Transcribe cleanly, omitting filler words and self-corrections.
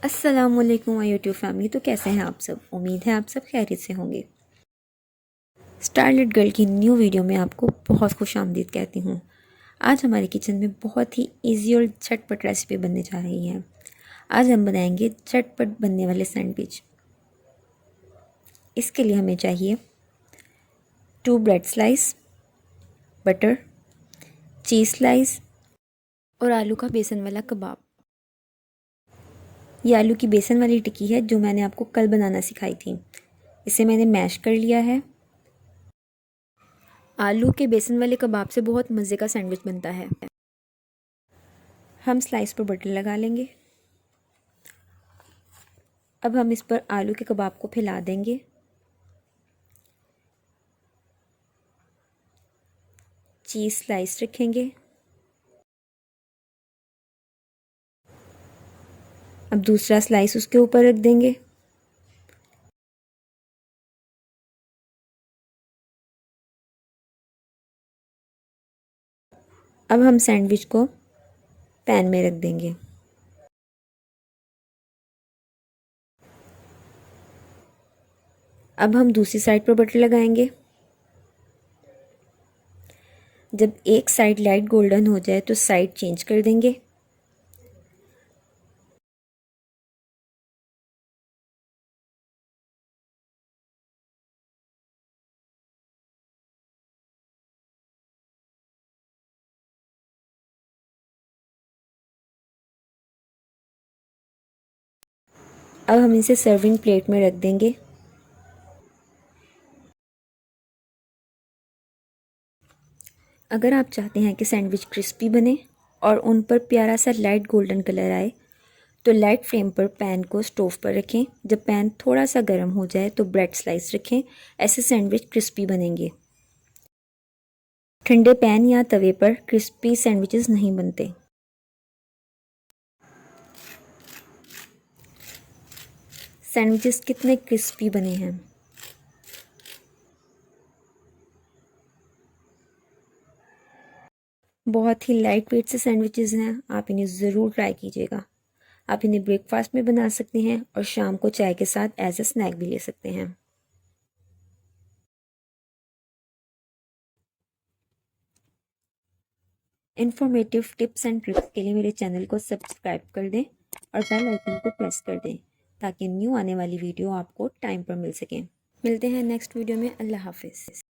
अस्सलाम.Alaikum my YouTube family. तो कैसे हैं आप सब? उम्मीद है आप सब खैरियत से होंगे। स्टारलेट गर्ल की न्यू वीडियो में आपको बहुत खुश आमदीद कहती हूँ। आज हमारे किचन में बहुत ही इजी और झटपट रेसिपी बनने जा रही है। आज हम बनाएंगे झटपट बनने वाले सैंडविच। इसके लिए हमें चाहिए 2 ब्रेड स्लाइस, बटर, चीज़ स्लाइस और आलू का बेसन वाला कबाब। ये आलू की बेसन वाली टिक्की है जो मैंने आपको कल बनाना सिखाई थी। इसे मैंने मैश कर लिया है। आलू के बेसन वाले कबाब से बहुत मज़े का सैंडविच बनता है। हम स्लाइस पर बटर लगा लेंगे। अब हम इस पर आलू के कबाब को फैला देंगे। चीज़ स्लाइस रखेंगे। अब दूसरा स्लाइस उसके ऊपर रख देंगे। अब हम सैंडविच को पैन में रख देंगे। अब हम दूसरी साइड पर बटर लगाएंगे। जब एक साइड लाइट गोल्डन हो जाए तो साइड चेंज कर देंगे। अब हम इसे सर्विंग प्लेट में रख देंगे। अगर आप चाहते हैं कि सैंडविच क्रिस्पी बने और उन पर प्यारा सा लाइट गोल्डन कलर आए तो लाइट फ्लेम पर पैन को स्टोव पर रखें। जब पैन थोड़ा सा गर्म हो जाए तो ब्रेड स्लाइस रखें। ऐसे सैंडविच क्रिस्पी बनेंगे। ठंडे पैन या तवे पर क्रिस्पी सैंडविचेस नहीं बनते। सैंडविचेस कितने क्रिस्पी बने हैं। बहुत ही लाइट वेट से सैंडविचेस हैं। आप इन्हें ज़रूर ट्राई कीजिएगा। आप इन्हें ब्रेकफास्ट में बना सकते हैं और शाम को चाय के साथ एज ए स्नैक भी ले सकते हैं। इन्फॉर्मेटिव टिप्स एंड ट्रिक्स के लिए मेरे चैनल को सब्सक्राइब कर दें और बेल आइकन को प्रेस कर दें ताकि न्यू आने वाली वीडियो आपको टाइम पर मिल सके। मिलते हैं नेक्स्ट वीडियो में। अल्लाह हाफिज़।